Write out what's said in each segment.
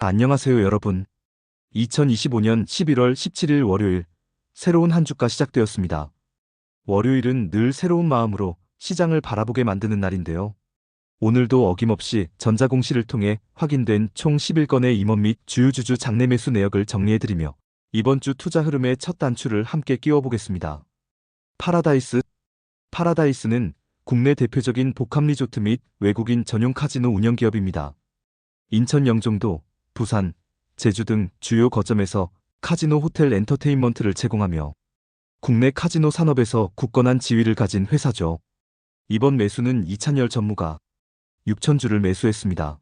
안녕하세요, 여러분. 2025년 11월 17일 월요일, 새로운 한 주가 시작되었습니다. 월요일은 늘 새로운 마음으로 시장을 바라보게 만드는 날인데요. 오늘도 어김없이 전자공시를 통해 확인된 총 11건의 임원 및 주요 주주 장내 매수 내역을 정리해드리며 이번 주 투자 흐름의 첫 단추를 함께 끼워보겠습니다. 파라다이스는 국내 대표적인 복합 리조트 및 외국인 전용 카지노 운영 기업입니다. 인천 영종도, 부산, 제주 등 주요 거점에서 카지노 호텔 엔터테인먼트를 제공하며 국내 카지노 산업에서 굳건한 지위를 가진 회사죠. 이번 매수는 이찬열 전무가 6,000주를 매수했습니다.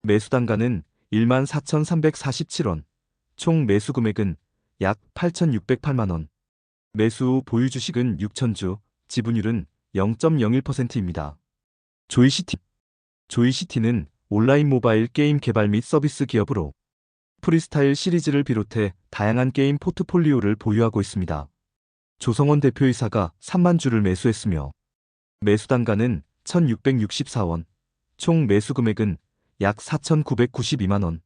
매수 단가는 14,347원, 총 매수 금액은 약 8,608만원. 매수 후 보유 주식은 6,000주, 지분율은 0.01%입니다. 조이시티는 온라인 모바일 게임 개발 및 서비스 기업으로 프리스타일 시리즈를 비롯해 다양한 게임 포트폴리오를 보유하고 있습니다. 조성원 대표이사가 3만 주를 매수했으며 매수 단가는 1,664원, 총 매수 금액은 약 4,992만원.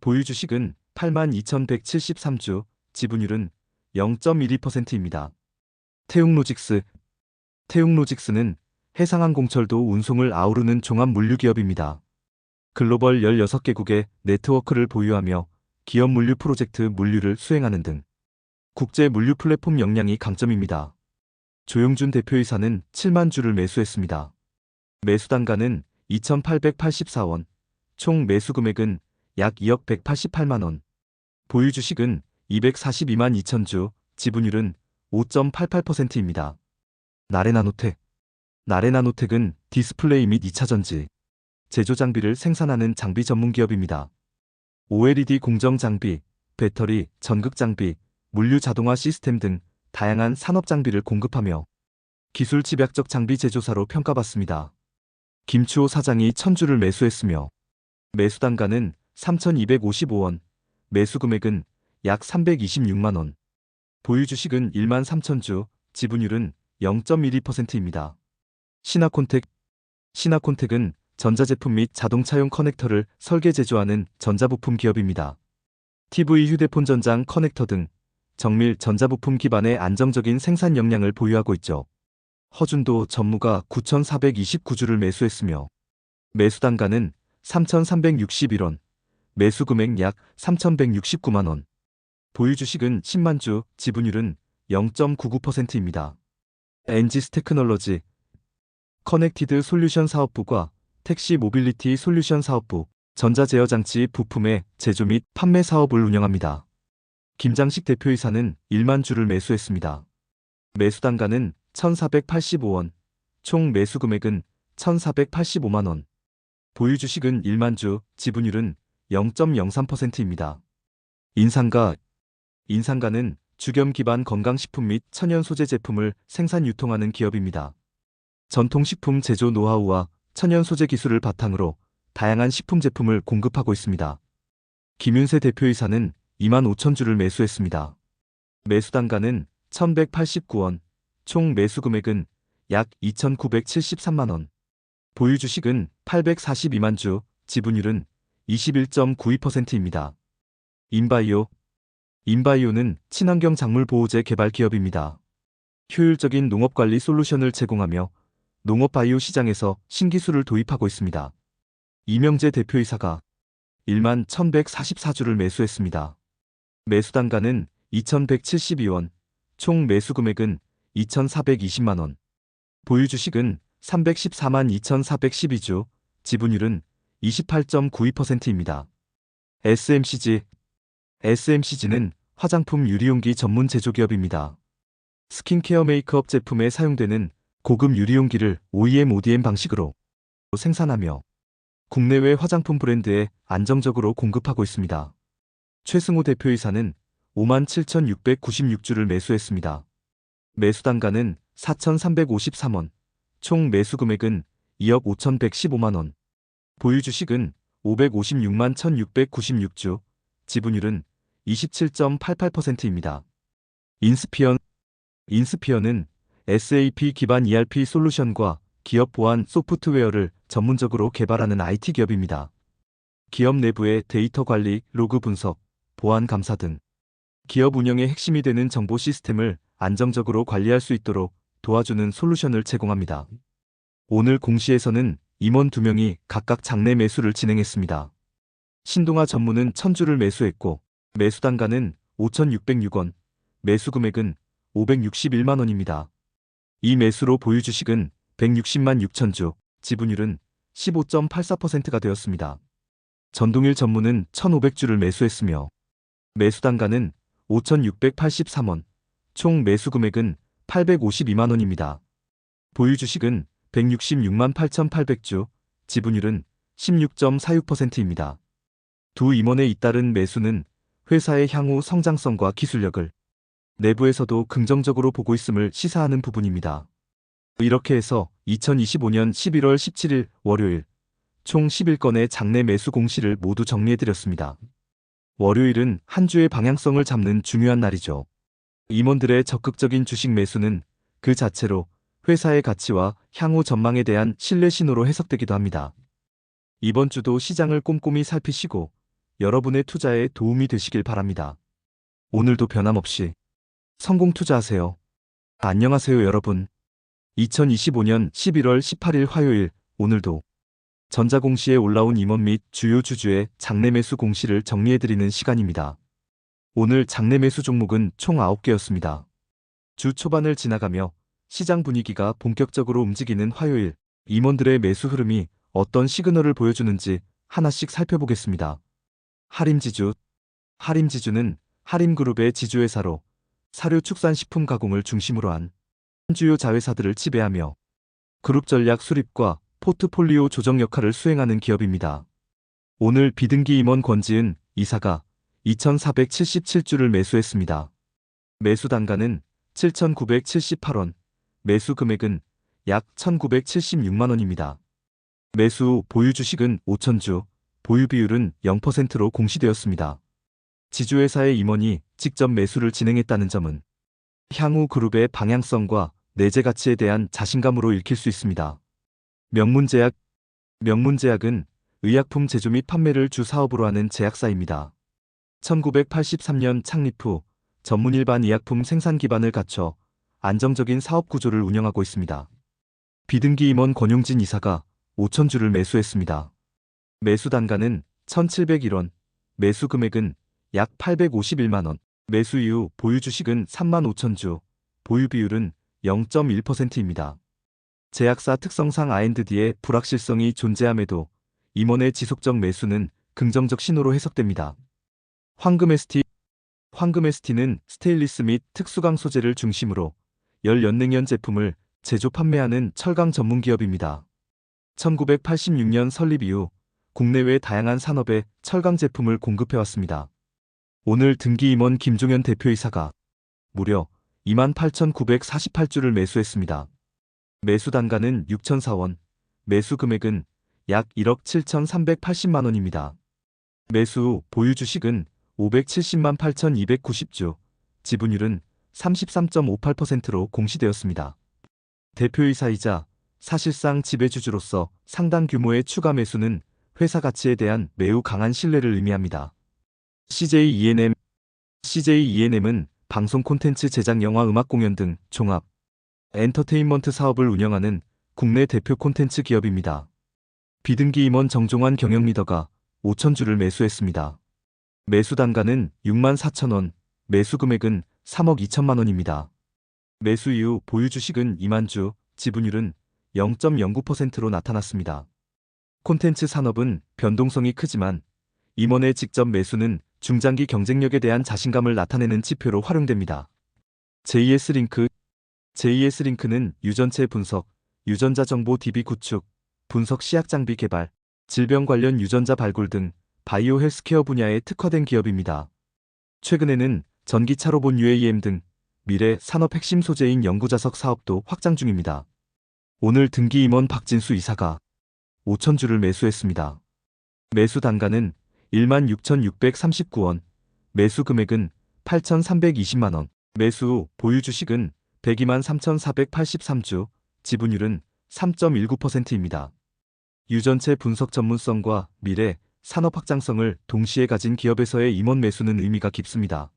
보유 주식은 82,173주, 지분율은 0.12%입니다. 태웅로직스는 해상항공철도 운송을 아우르는 종합 물류기업입니다. 글로벌 16개국의 네트워크를 보유하며 기업 물류 프로젝트 물류를 수행하는 등 국제 물류 플랫폼 역량이 강점입니다. 조용준 대표이사는 7만 주를 매수했습니다. 매수 단가는 2,884원, 총 매수 금액은 약 2억 188만원. 보유 주식은 242만 2천주, 지분율은 5.88%입니다. 나레나노텍은 디스플레이 및 2차전지, 제조 장비를 생산하는 장비 전문 기업입니다. OLED 공정 장비, 배터리, 전극 장비, 물류 자동화 시스템 등 다양한 산업 장비를 공급하며 기술 집약적 장비 제조사로 평가받습니다. 김추호 사장이 1,000주를 매수했으며 매수 단가는 3,255원, 매수 금액은 약 326만원. 보유 주식은 13,000주, 지분율은 0.12%입니다. 신화콘텍은 전자제품 및 자동차용 커넥터를 설계 제조하는 전자부품 기업입니다. TV 휴대폰 전장 커넥터 등 정밀 전자부품 기반의 안정적인 생산 역량을 보유하고 있죠. 허준도 전무가 9,429주를 매수했으며 매수 단가는 3,361원, 매수 금액 약 3,169만원. 보유 주식은 10만 주, 지분율은 0.99%입니다. 엔지스 테크놀로지, 커넥티드 솔루션 사업부과 택시 모빌리티 솔루션 사업부, 전자제어장치 부품의 제조 및 판매 사업을 운영합니다. 김장식 대표이사는 1만 주를 매수했습니다. 매수 단가는 1,485원, 총 매수 금액은 1,485만원. 보유 주식은 1만 주, 지분율은 0.03%입니다. 인상가는 주겸 기반 건강식품 및 천연 소재 제품을 생산 유통하는 기업입니다. 전통식품 제조 노하우와 천연 소재 기술을 바탕으로 다양한 식품 제품을 공급하고 있습니다. 김윤세 대표이사는 2만 5천주를 매수했습니다. 매수 단가는 1,189원, 총 매수 금액은 약 2,973만원. 보유 주식은 842만 주, 지분율은 21.92%입니다. 인바이오는 친환경 작물 보호제 개발 기업입니다. 효율적인 농업관리 솔루션을 제공하며 농업 바이오 시장에서 신기술을 도입하고 있습니다. 이명재 대표이사가 1만 1,144주를 매수했습니다. 매수 단가는 2,172원, 총 매수 금액은 2,420만원. 보유 주식은 314만 2,412주, 지분율은 28.92%입니다. SMCG는 화장품 유리용기 전문 제조기업입니다. 스킨케어 메이크업 제품에 사용되는 고급 유리용기를 OEM, ODM 방식으로 생산하며 국내외 화장품 브랜드에 안정적으로 공급하고 있습니다. 최승호 대표이사는 5만 7,696주를 매수했습니다. 매수 단가는 4,353원, 총 매수 금액은 2억 5,115만원. 보유 주식은 556만 1,696주, 지분율은 27.88%입니다. 인스피어는 SAP 기반 ERP 솔루션과 기업 보안 소프트웨어를 전문적으로 개발하는 IT 기업입니다. 기업 내부의 데이터 관리, 로그 분석, 보안 감사 등 기업 운영의 핵심이 되는 정보 시스템을 안정적으로 관리할 수 있도록 도와주는 솔루션을 제공합니다. 오늘 공시에서는 임원 2명이 각각 장내 매수를 진행했습니다. 신동아 전무는 1000주를 매수했고 매수 단가는 5,606원, 매수 금액은 561만 원입니다. 이 매수로 보유 주식은 160만 6천주, 지분율은 15.84%가 되었습니다. 전동일 전무는 1,500주를 매수했으며 매수 단가는 5,683원, 총 매수 금액은 852만 원입니다. 보유 주식은 166만 8,800주, 지분율은 16.46%입니다. 두 임원의 잇따른 매수는 회사의 향후 성장성과 기술력을 내부에서도 긍정적으로 보고 있음을 시사하는 부분입니다. 이렇게 해서 2025년 11월 17일 월요일 총 11건의 장내 매수 공시를 모두 정리해드렸습니다. 월요일은 한 주의 방향성을 잡는 중요한 날이죠. 임원들의 적극적인 주식 매수는 그 자체로 회사의 가치와 향후 전망에 대한 신뢰 신호로 해석되기도 합니다. 이번 주도 시장을 꼼꼼히 살피시고 여러분의 투자에 도움이 되시길 바랍니다. 오늘도 변함없이 성공 투자하세요. 안녕하세요 여러분. 2025년 11월 18일 화요일 오늘도 전자공시에 올라온 임원 및 주요 주주의 장내 매수 공시를 정리해드리는 시간입니다. 오늘 장내 매수 종목은 총 9개였습니다. 주 초반을 지나가며 시장 분위기가 본격적으로 움직이는 화요일, 임원들의 매수 흐름이 어떤 시그널을 보여주는지 하나씩 살펴보겠습니다. 하림지주. 하림지주는 하림그룹의 지주회사로 사료 축산식품 가공을 중심으로 한 주요 자회사들을 지배하며 그룹 전략 수립과 포트폴리오 조정 역할을 수행하는 기업입니다. 오늘 비등기 임원 권지은 이사가 2,477주를 매수했습니다. 매수 단가는 7,978원, 매수 금액은 약 1,976만 원입니다. 매수 후 보유 주식은 5,000주, 보유 비율은 0%로 공시되었습니다. 지주회사의 임원이 직접 매수를 진행했다는 점은 향후 그룹의 방향성과 내재 가치에 대한 자신감으로 읽힐 수 있습니다. 명문제약. 명문제약은 의약품 제조 및 판매를 주 사업으로 하는 제약사입니다. 1983년 창립 후 전문 일반 의약품 생산 기반을 갖춰 안정적인 사업 구조를 운영하고 있습니다. 비등기 임원 권용진 이사가 5,000주를 매수했습니다. 매수 단가는 1,701원, 매수 금액은 약 851만 원, 매수 이후 보유 주식은 35,000주, 보유 비율은 0.1%입니다. 제약사 특성상 R&D의 불확실성이 존재함에도 임원의 지속적 매수는 긍정적 신호로 해석됩니다. 황금ST. 황금ST는 스테인리스 및 특수강 소재를 중심으로 열연냉연 제품을 제조 판매하는 철강 전문 기업입니다. 1986년 설립 이후 국내외 다양한 산업에 철강 제품을 공급해왔습니다. 오늘 등기 임원 김종현 대표이사가 무려 28,948주를 매수했습니다. 매수 단가는 6,004원, 매수 금액은 약 1억 7,380만 원입니다. 매수 후 보유 주식은 570만 8,290주, 지분율은 33.58%로 공시되었습니다. 대표이사이자 사실상 지배주주로서 상당 규모의 추가 매수는 회사 가치에 대한 매우 강한 신뢰를 의미합니다. CJ E&M. CJ E&M은 방송 콘텐츠 제작 영화 음악 공연 등 종합 엔터테인먼트 사업을 운영하는 국내 대표 콘텐츠 기업입니다. 비등기 임원 정종환 경영리더가 5,000주를 매수했습니다. 매수 단가는 64,000원, 매수 금액은 3억 2천만 원입니다. 매수 이후 보유 주식은 2만주, 지분율은 0.09%로 나타났습니다. 콘텐츠 산업은 변동성이 크지만 임원의 직접 매수는 중장기 경쟁력에 대한 자신감을 나타내는 지표로 활용됩니다. JS링크. JS링크는 유전체 분석, 유전자 정보 DB 구축, 분석 시약 장비 개발, 질병 관련 유전자 발굴 등 바이오 헬스케어 분야에 특화된 기업입니다. 최근에는 전기차 로봇 UAM 등 미래 산업 핵심 소재인 연구자석 사업도 확장 중입니다. 오늘 등기 임원 박진수 이사가 5,000주를 매수했습니다. 매수 단가는 16,639원, 매수 금액은 8,320만 원, 매수 후 보유 주식은 102만 3,483주, 지분율은 3.19%입니다. 유전체 분석 전문성과 미래 산업 확장성을 동시에 가진 기업에서의 임원 매수는 의미가 깊습니다.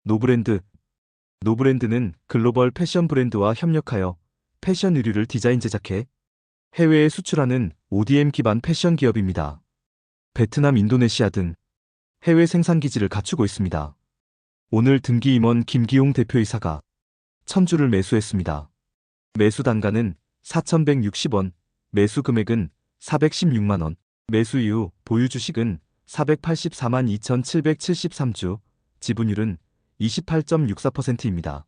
노브랜드는 글로벌 패션 브랜드와 협력하여 패션 의류를 디자인 제작해 해외에 수출하는 ODM 기반 패션 기업입니다. 베트남, 인도네시아 등 해외 생산 기지를 갖추고 있습니다. 오늘 등기 임원 김기용 대표이사가 천주를 매수했습니다. 매수 단가는 4,160원, 매수 금액은 416만원, 매수 이후 보유 주식은 484만 2,773주, 지분율은 28.64%입니다.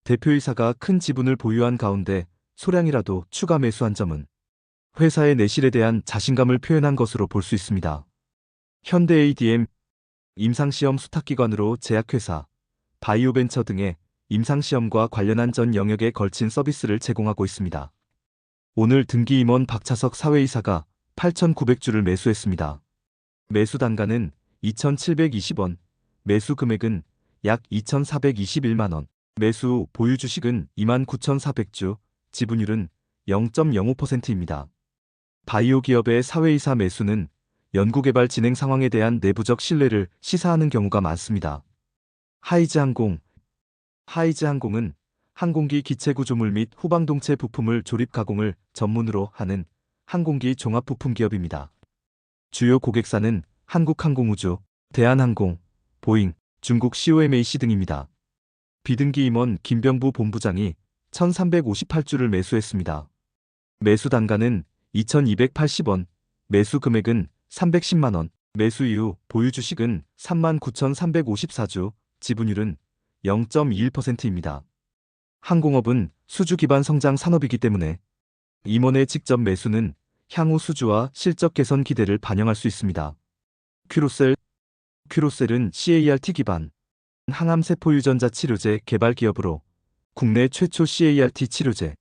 대표이사가 큰 지분을 보유한 가운데 소량이라도 추가 매수한 점은 회사의 내실에 대한 자신감을 표현한 것으로 볼 수 있습니다. 현대 ADM 임상시험 수탁기관으로 제약회사, 바이오벤처 등의 임상시험과 관련한 전 영역에 걸친 서비스를 제공하고 있습니다. 오늘 등기 임원 박차석 사회이사가 8,900주를 매수했습니다. 매수 단가는 2,720원, 매수 금액은 약 2,421만원, 매수 후 보유 주식은 29,400주, 지분율은 0.05%입니다. 바이오 기업의 사회이사 매수는 연구개발 진행 상황에 대한 내부적 신뢰를 시사하는 경우가 많습니다. 하이즈항공은 항공기 기체 구조물 및 후방동체 부품을 조립 가공을 전문으로 하는 항공기 종합 부품 기업입니다. 주요 고객사는 한국항공우주, 대한항공, 보잉, 중국 COMAC 등입니다. 비등기 임원 김병부 본부장이 1,358주를 매수했습니다. 매수 단가는 2,280원, 매수 금액은 310만원, 매수 이후 보유 주식은 39,354주, 지분율은 0.21%입니다. 항공업은 수주 기반 성장 산업이기 때문에 임원의 직접 매수는 향후 수주와 실적 개선 기대를 반영할 수 있습니다. 큐로셀은 CART 기반 항암세포 유전자 치료제 개발 기업으로 국내 최초 CART 치료제,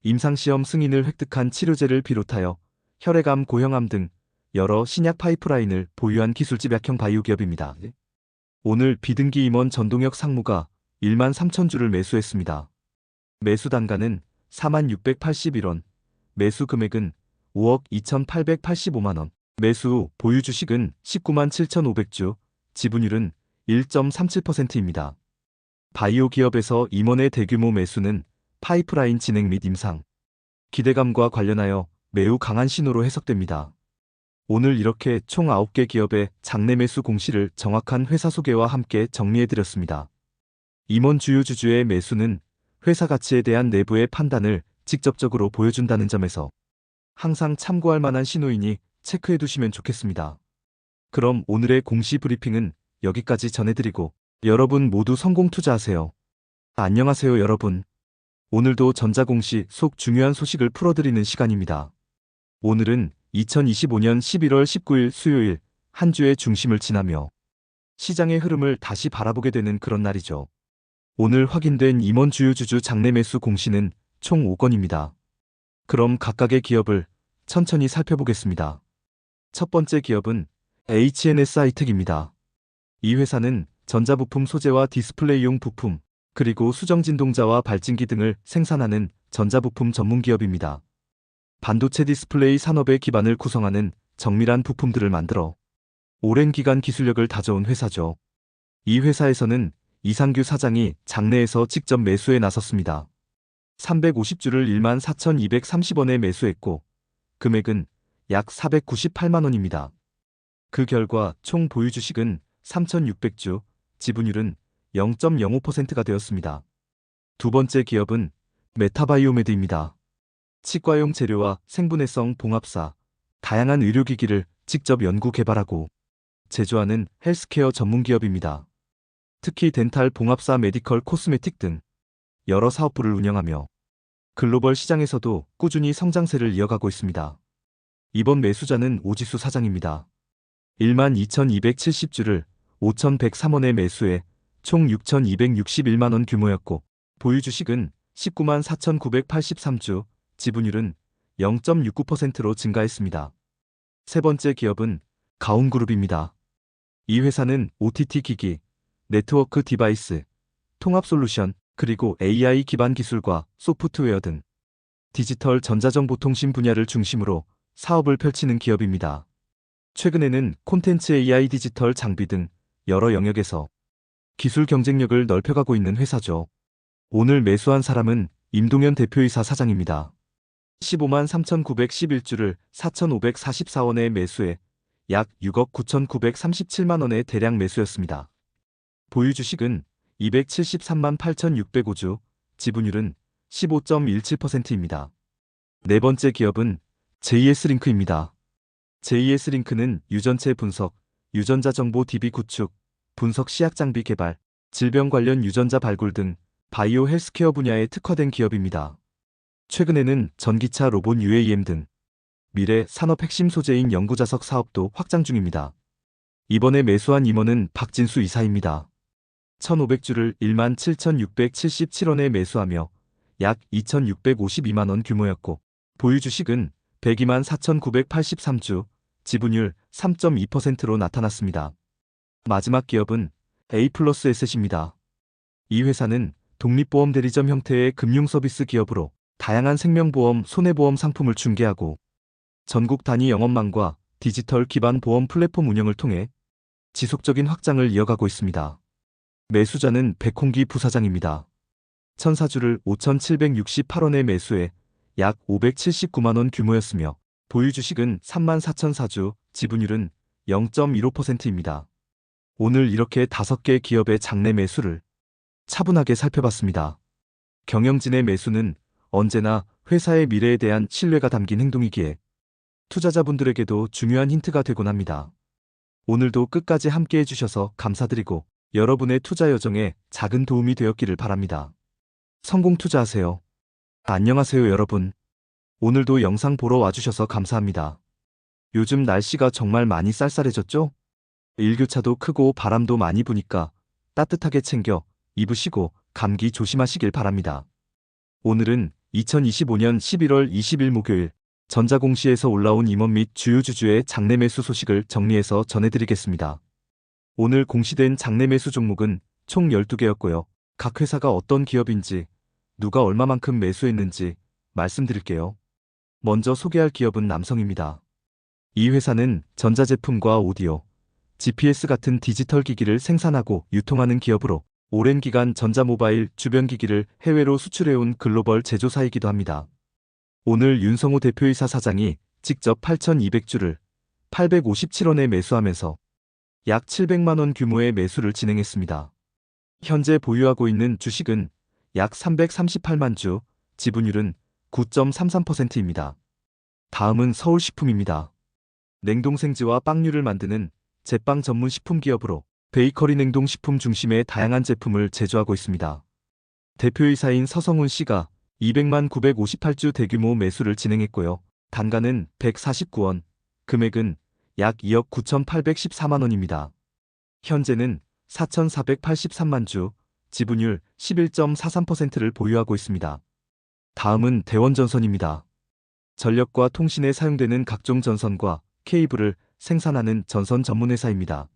임상시험 승인을 획득한 치료제를 비롯하여 혈액암, 고형암 등 여러 신약 파이프라인을 보유한 기술집 약형 바이오 기업입니다. 오늘 비등기 임원 전동혁 상무가 13,000주를 매수했습니다. 매수 단가는 4681원, 매수 금액은 5억 2,885만원, 매수 후 보유 주식은 19만 7,500주, 지분율은 1.37%입니다. 바이오 기업에서 임원의 대규모 매수는 파이프라인 진행 및 임상 기대감과 관련하여 매우 강한 신호로 해석됩니다. 오늘 이렇게 총 9개 기업의 장내 매수 공시를 정확한 회사 소개와 함께 정리해드렸습니다. 임원 주요 주주의 매수는 회사 가치에 대한 내부의 판단을 직접적으로 보여준다는 점에서 항상 참고할 만한 신호이니 체크해두시면 좋겠습니다. 그럼 오늘의 공시 브리핑은 여기까지 전해드리고 여러분 모두 성공 투자하세요. 안녕하세요 여러분. 오늘도 전자공시 속 중요한 소식을 풀어드리는 시간입니다. 오늘은 2025년 11월 19일 수요일 한 주의 중심을 지나며 시장의 흐름을 다시 바라보게 되는 그런 날이죠. 오늘 확인된 임원 주요 주주 장내 매수 공시는 총 5건입니다. 그럼 각각의 기업을 천천히 살펴보겠습니다. 첫 번째 기업은 HNS 하이텍입니다. 이 회사는 전자부품 소재와 디스플레이용 부품, 그리고 수정진동자와 발진기 등을 생산하는 전자부품 전문기업입니다. 반도체 디스플레이 산업의 기반을 구성하는 정밀한 부품들을 만들어 오랜 기간 기술력을 다져온 회사죠. 이 회사에서는 이상규 사장이 장내에서 직접 매수에 나섰습니다. 350주를 14,230원에 매수했고 금액은 약 498만원입니다. 그 결과 총 보유 주식은 3,600주, 지분율은 0.05%가 되었습니다. 두 번째 기업은 메타바이오메드입니다. 치과용 재료와 생분해성 봉합사, 다양한 의료기기를 직접 연구 개발하고 제조하는 헬스케어 전문기업입니다. 특히 덴탈 봉합사, 메디컬 코스메틱 등 여러 사업부를 운영하며 글로벌 시장에서도 꾸준히 성장세를 이어가고 있습니다. 이번 매수자는 오지수 사장입니다. 12,270주를 5,103원에 매수해 총 6,261만원 규모였고 보유 주식은 19만 4,983주, 지분율은 0.69%로 증가했습니다. 세 번째 기업은 가온그룹입니다. 이 회사는 OTT 기기, 네트워크 디바이스, 통합 솔루션, 그리고 AI 기반 기술과 소프트웨어 등 디지털 전자정보통신 분야를 중심으로 사업을 펼치는 기업입니다. 최근에는 콘텐츠 AI 디지털 장비 등 여러 영역에서 기술 경쟁력을 넓혀가고 있는 회사죠. 오늘 매수한 사람은 임동현 대표이사 사장입니다. 15만 3,911주를 4,544원에 매수해 약 6억 9,937만 원의 대량 매수였습니다. 보유 주식은 273만 8,605주, 지분율은 15.17%입니다. 네 번째 기업은 JS링크입니다. JS링크는 유전체 분석, 유전자 정보 DB 구축, 분석 시약 장비 개발, 질병 관련 유전자 발굴 등 바이오 헬스케어 분야에 특화된 기업입니다. 최근에는 전기차 로봇 UAM 등 미래 산업 핵심 소재인 연구자석 사업도 확장 중입니다. 이번에 매수한 임원은 박진수 이사입니다. 1,500주를 17,677원에 매수하며 약 2,652만 원 규모였고 보유 주식은 102만 4,983주, 지분율 3.2%로 나타났습니다. 마지막 기업은 A+S입니다. 이 회사는 독립보험 대리점 형태의 금융서비스 기업으로 다양한 생명보험, 손해보험 상품을 중개하고 전국 단위 영업망과 디지털 기반 보험 플랫폼 운영을 통해 지속적인 확장을 이어가고 있습니다. 매수자는 백홍기 부사장입니다. 1,004주를 5,768원에 매수해 약 579만 원 규모였으며 보유 주식은 34,004주, 지분율은 0.15%입니다. 오늘 이렇게 5개 기업의 장내 매수를 차분하게 살펴봤습니다. 경영진의 매수는 언제나 회사의 미래에 대한 신뢰가 담긴 행동이기에 투자자분들에게도 중요한 힌트가 되곤 합니다. 오늘도 끝까지 함께 해주셔서 감사드리고 여러분의 투자 여정에 작은 도움이 되었기를 바랍니다. 성공 투자하세요. 안녕하세요 여러분. 오늘도 영상 보러 와주셔서 감사합니다. 요즘 날씨가 정말 많이 쌀쌀해졌죠? 일교차도 크고 바람도 많이 부니까 따뜻하게 챙겨 입으시고 감기 조심하시길 바랍니다. 오늘은 2025년 11월 20일 목요일 전자공시에서 올라온 임원 및 주요 주주의 장내 매수 소식을 정리해서 전해드리겠습니다. 오늘 공시된 장내 매수 종목은 총 12개였고요. 각 회사가 어떤 기업인지, 누가 얼마만큼 매수했는지 말씀드릴게요. 먼저 소개할 기업은 남성입니다. 이 회사는 전자제품과 오디오, GPS 같은 디지털 기기를 생산하고 유통하는 기업으로 오랜 기간 전자모바일 주변 기기를 해외로 수출해온 글로벌 제조사이기도 합니다. 오늘 윤성호 대표이사 사장이 직접 8,200주를 857원에 매수하면서 약 700만 원 규모의 매수를 진행했습니다. 현재 보유하고 있는 주식은 약 338만 주, 지분율은 9.33%입니다. 다음은 서울식품입니다. 냉동생지와 빵류를 만드는 제빵 전문 식품 기업으로 베이커리 냉동식품 중심의 다양한 제품을 제조하고 있습니다. 대표이사인 서성훈 씨가 200만 958주 대규모 매수를 진행했고요. 단가는 149원, 금액은 약 2억 9,814만 원입니다. 현재는 4,483만 주, 지분율 11.43%를 보유하고 있습니다. 다음은 대원전선입니다. 전력과 통신에 사용되는 각종 전선과 케이블을 생산하는 전선 전문회사입니다.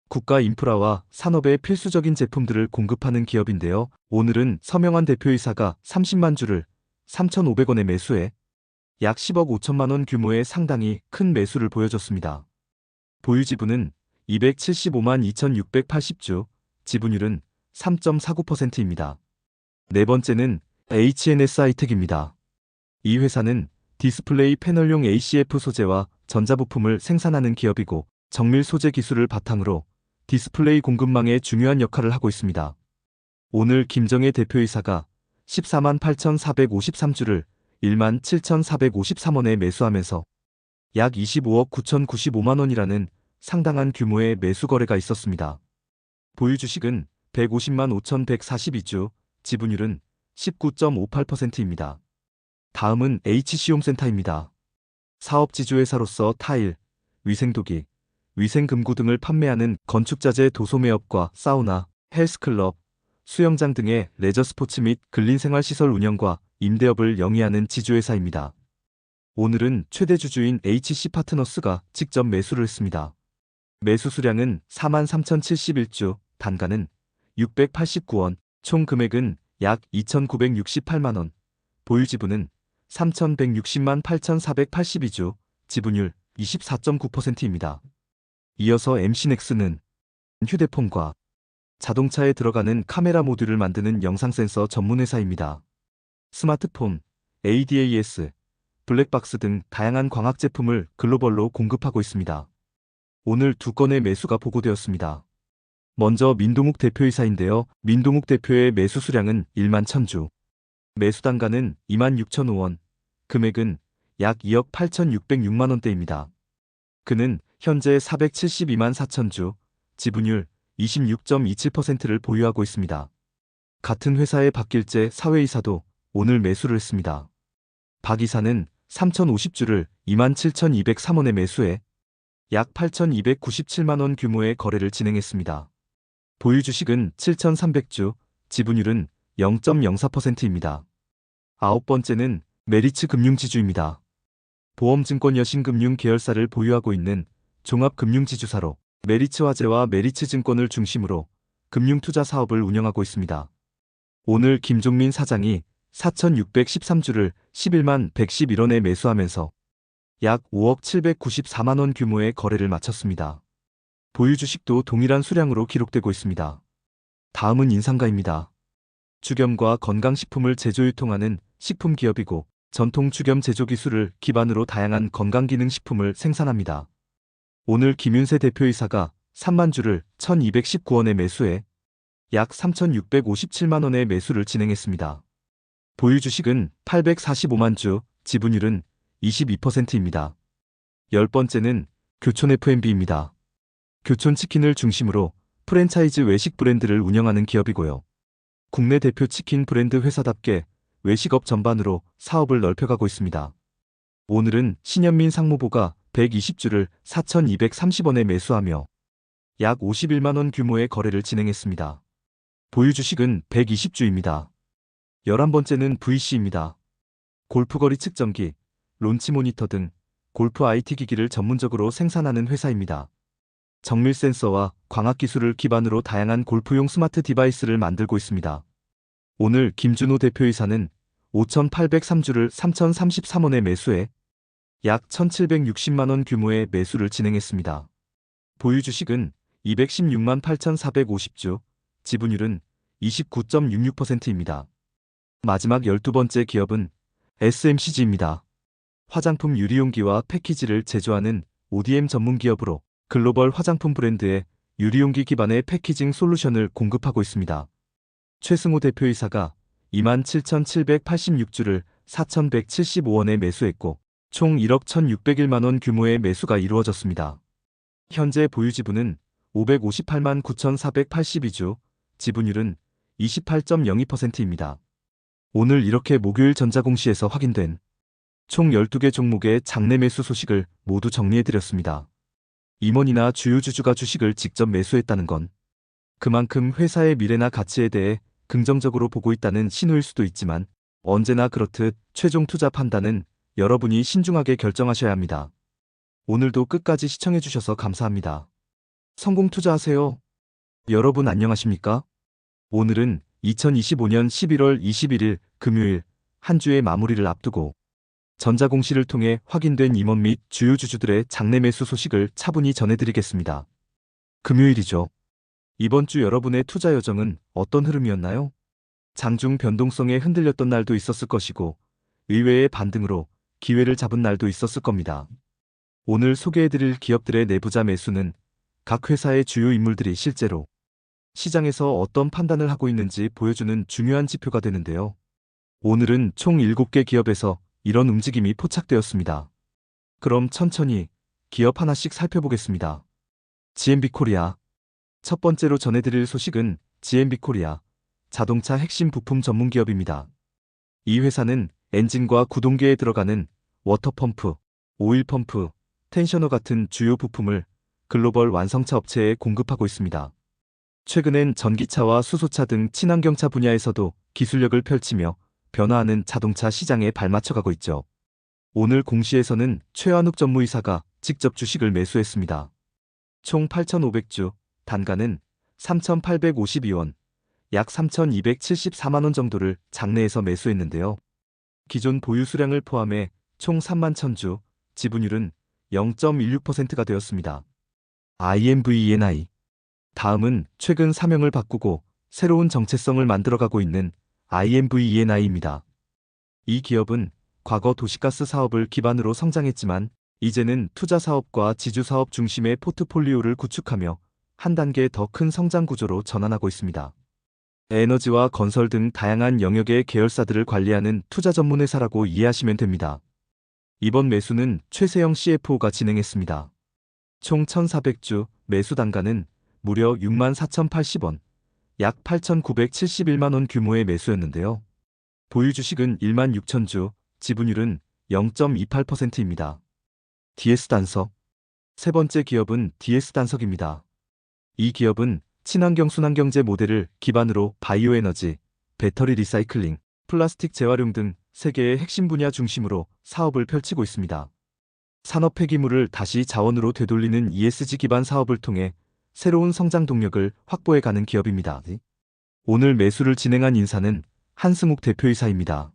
국가 인프라와 산업에 필수적인 제품들을 공급하는 기업인데요. 오늘은 서명환 대표이사가 30만 주를 3,500원에 매수해 약 10억 5천만 원 규모의 상당히 큰 매수를 보여줬습니다. 보유 지분은 275만 2,680주, 지분율은 3.49%입니다. 네 번째는 HNS 하이텍입니다. 이 회사는 디스플레이 패널용 ACF 소재와 전자부품을 생산하는 기업이고 정밀 소재 기술을 바탕으로 디스플레이 공급망의 중요한 역할을 하고 있습니다. 오늘 김정혜 대표이사가 14만 8,453주를 1만 7,453원에 매수하면서 약 25억 9,095만 원이라는 상당한 규모의 매수 거래가 있었습니다. 보유 주식은 150만 5,142주, 지분율은 19.58%입니다. 다음은 HC홈센터입니다. 사업지주회사로서 타일, 위생도기, 위생금고 등을 판매하는 건축자재 도소매업과 사우나, 헬스클럽, 수영장 등의 레저 스포츠 및 근린생활시설 운영과 임대업을 영위하는 지주회사입니다. 오늘은 최대 주주인 HC파트너스가 직접 매수를 했습니다. 매수 수량은 4만 3,071주, 단가는 689원, 총 금액은 약 2,968만 원, 보유 지분은 3,160만 8,482주, 지분율 24.9%입니다. 이어서 MC넥스는 휴대폰과 자동차에 들어가는 카메라 모듈을 만드는 영상 센서 전문 회사입니다. 스마트폰, ADAS, 블랙박스 등 다양한 광학 제품을 글로벌로 공급하고 있습니다. 오늘 두 건의 매수가 보고되었습니다. 먼저 민동욱 대표이사인데요. 민동욱 대표의 매수 수량은 1만 1000주. 매수 단가는 26,005원. 금액은 약 2억 8,606만 원대입니다. 그는 현재 472만 4천주, 지분율 26.27%를 보유하고 있습니다. 같은 회사의 박길재 사회이사도 오늘 매수를 했습니다. 박 이사는 3,050주를 27,203원에 매수해 약 8,297만 원 규모의 거래를 진행했습니다. 보유 주식은 7,300주, 지분율은 0.04%입니다. 아홉 번째는 메리츠 금융지주입니다. 보험증권 여신금융 계열사를 보유하고 있는 종합금융지주사로 메리츠화재와 메리츠증권을 중심으로 금융투자 사업을 운영하고 있습니다. 오늘 김종민 사장이 4,613주를 11만 111원에 매수하면서 약 5억 794만 원 규모의 거래를 마쳤습니다. 보유 주식도 동일한 수량으로 기록되고 있습니다. 다음은 인상가입니다. 죽염과 건강식품을 제조 유통하는 식품기업이고 전통 죽염 제조 기술을 기반으로 다양한 건강기능식품을 생산합니다. 오늘 김윤세 대표이사가 3만 주를 1,219원에 매수해 약 3,657만 원의 매수를 진행했습니다. 보유 주식은 845만 주, 지분율은 22%입니다. 열 번째는 교촌 F&B입니다. 교촌 치킨을 중심으로 프랜차이즈 외식 브랜드를 운영하는 기업이고요. 국내 대표 치킨 브랜드 회사답게 외식업 전반으로 사업을 넓혀가고 있습니다. 오늘은 신현민 상무보가 120주를 4,230원에 매수하며 약 51만 원 규모의 거래를 진행했습니다. 보유 주식은 120주입니다. 11번째는 VC입니다. 골프거리 측정기, 론치 모니터 등 골프 IT 기기를 전문적으로 생산하는 회사입니다. 정밀 센서와 광학 기술을 기반으로 다양한 골프용 스마트 디바이스를 만들고 있습니다. 오늘 김준호 대표이사는 5,803주를 3,033원에 매수해 약 1,760만 원 규모의 매수를 진행했습니다. 보유 주식은 216만 8,450주, 지분율은 29.66%입니다. 마지막 12번째 기업은 SMCG입니다. 화장품 유리용기와 패키지를 제조하는 ODM 전문 기업으로 글로벌 화장품 브랜드의 유리용기 기반의 패키징 솔루션을 공급하고 있습니다. 최승호 대표이사가 27,786주를 4,175원에 매수했고 총 1억 1,601만 원 규모의 매수가 이루어졌습니다. 현재 보유 지분은 558만 9,482주, 지분율은 28.02%입니다. 오늘 이렇게 목요일 전자공시에서 확인된 총 12개 종목의 장내 매수 소식을 모두 정리해드렸습니다. 임원이나 주요 주주가 주식을 직접 매수했다는 건 그만큼 회사의 미래나 가치에 대해 긍정적으로 보고 있다는 신호일 수도 있지만 언제나 그렇듯 최종 투자 판단은 여러분이 신중하게 결정하셔야 합니다. 오늘도 끝까지 시청해주셔서 감사합니다. 성공 투자하세요. 여러분 안녕하십니까? 오늘은 2025년 11월 21일 금요일 한 주의 마무리를 앞두고 전자공시를 통해 확인된 임원 및 주요 주주들의 장내 매수 소식을 차분히 전해드리겠습니다. 금요일이죠. 이번 주 여러분의 투자 여정은 어떤 흐름이었나요? 장중 변동성에 흔들렸던 날도 있었을 것이고 의외의 반등으로 기회를 잡은 날도 있었을 겁니다. 오늘 소개해드릴 기업들의 내부자 매수는 각 회사의 주요 인물들이 실제로 시장에서 어떤 판단을 하고 있는지 보여주는 중요한 지표가 되는데요. 오늘은 총 7개 기업에서 이런 움직임이 포착되었습니다. 그럼 천천히 기업 하나씩 살펴보겠습니다. GMB코리아. 첫 번째로 전해드릴 소식은 GMB코리아, 자동차 핵심 부품 전문 기업입니다. 이 회사는 엔진과 구동계에 들어가는 워터펌프, 오일펌프, 텐셔너 같은 주요 부품을 글로벌 완성차 업체에 공급하고 있습니다. 최근엔 전기차와 수소차 등 친환경차 분야에서도 기술력을 펼치며 변화하는 자동차 시장에 발맞춰가고 있죠. 오늘 공시에서는 최한욱 전무이사가 직접 주식을 매수했습니다. 총 8,500주, 단가는 3,852원, 약 3,274만 원 정도를 장내에서 매수했는데요. 기존 보유 수량을 포함해 총 3만 1,000주, 지분율은 0.16%가 되었습니다. IMVENI. 다음은 최근 사명을 바꾸고 새로운 정체성을 만들어가고 있는 IMVENI입니다. 이 기업은 과거 도시가스 사업을 기반으로 성장했지만 이제는 투자 사업과 지주 사업 중심의 포트폴리오를 구축하며 한 단계 더 큰 성장 구조로 전환하고 있습니다. 에너지와 건설 등 다양한 영역의 계열사들을 관리하는 투자 전문 회사라고 이해하시면 됩니다. 이번 매수는 최세영 CFO가 진행했습니다. 총 1,400주, 매수 단가는 무려 64,080원, 약 8,971만원 규모의 매수였는데요. 보유 주식은 16,000주, 지분율은 0.28%입니다. DS-단석. 세 번째 기업은 DS-단석입니다. 이 기업은 친환경 순환경제 모델을 기반으로 바이오에너지, 배터리 리사이클링, 플라스틱 재활용 등 세계의 핵심 분야 중심으로 사업을 펼치고 있습니다. 산업 폐기물을 다시 자원으로 되돌리는 ESG 기반 사업을 통해 새로운 성장 동력을 확보해가는 기업입니다. 오늘 매수를 진행한 인사는 한승욱 대표이사입니다.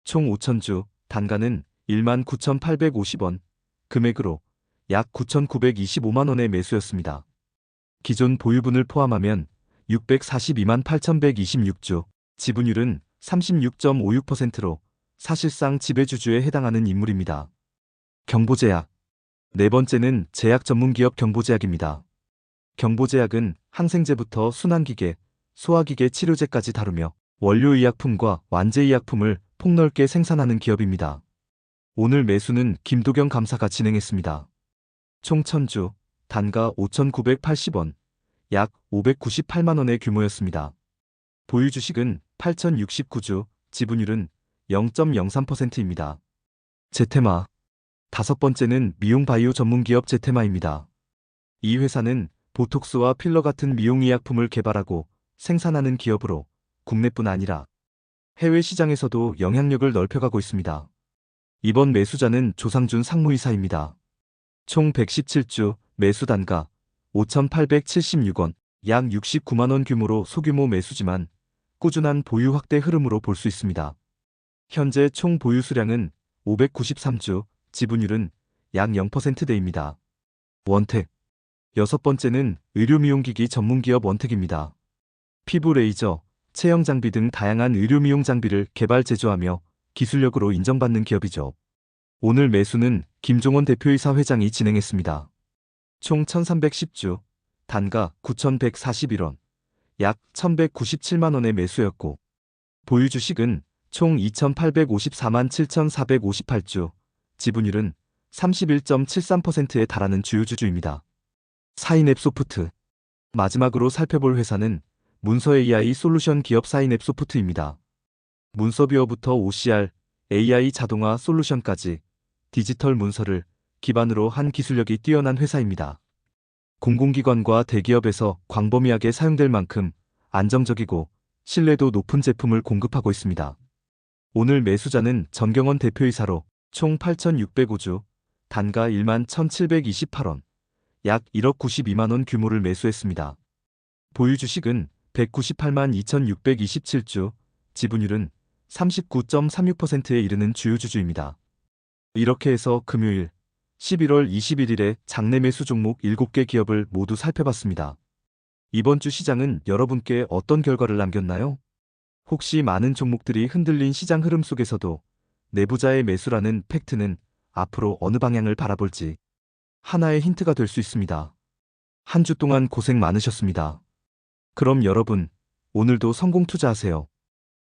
총 5,000주, 단가는 19,850원, 금액으로 약 9,925만원의 매수였습니다. 기존 보유분을 포함하면 642만 8,126주, 지분율은 36.56%로 사실상 지배주주에 해당하는 인물입니다. 경보제약. 네 번째는 제약 전문기업 경보제약입니다. 경보제약은 항생제부터 순환기계, 소화기계 치료제까지 다루며 원료의약품과 완제의약품을 폭넓게 생산하는 기업입니다. 오늘 매수는 김도경 감사가 진행했습니다. 총 1,000주, 단가 5,980원, 약 598만원의 규모였습니다. 보유 주식은 8,069주, 지분율은 0.03%입니다. 제테마. 다섯 번째는 미용 바이오 전문기업 제테마입니다. 이 회사는 보톡스와 필러 같은 미용의약품을 개발하고 생산하는 기업으로 국내뿐 아니라 해외 시장에서도 영향력을 넓혀가고 있습니다. 이번 매수자는 조상준 상무이사입니다. 총 117주, 매수 단가 5,876원, 약 69만원 규모로 소규모 매수지만 꾸준한 보유 확대 흐름으로 볼 수 있습니다. 현재 총 보유 수량은 593주, 지분율은 약 0%대입니다. 원택. 여섯 번째는 의료미용기기 전문기업 원택입니다. 피부 레이저, 체형 장비 등 다양한 의료미용 장비를 개발 제조하며 기술력으로 인정받는 기업이죠. 오늘 매수는 김종원 대표이사 회장이 진행했습니다. 총 1,310주, 단가 9,141원, 약 1,197만원의 매수였고 보유 주식은 총 2,854만 7,458주, 지분율은 31.73%에 달하는 주요 주주입니다. 사인앱소프트. 마지막으로 살펴볼 회사는 문서 AI 솔루션 기업 사인앱소프트입니다. 문서비어부터 OCR, AI 자동화 솔루션까지 디지털 문서를 기반으로 한 기술력이 뛰어난 회사입니다. 공공기관과 대기업에서 광범위하게 사용될 만큼 안정적이고 신뢰도 높은 제품을 공급하고 있습니다. 오늘 매수자는 전경원 대표이사로 총 8,605주, 단가 11,728원, 약 1억 92만원 규모를 매수했습니다. 보유 주식은 198만 2,627주, 지분율은 39.36%에 이르는 주요 주주입니다. 이렇게 해서 금요일 11월 21일에 장내 매수 종목 7개 기업을 모두 살펴봤습니다. 이번 주 시장은 여러분께 어떤 결과를 남겼나요? 혹시 많은 종목들이 흔들린 시장 흐름 속에서도 내부자의 매수라는 팩트는 앞으로 어느 방향을 바라볼지 하나의 힌트가 될 수 있습니다. 한 주 동안 고생 많으셨습니다. 그럼 여러분, 오늘도 성공 투자하세요.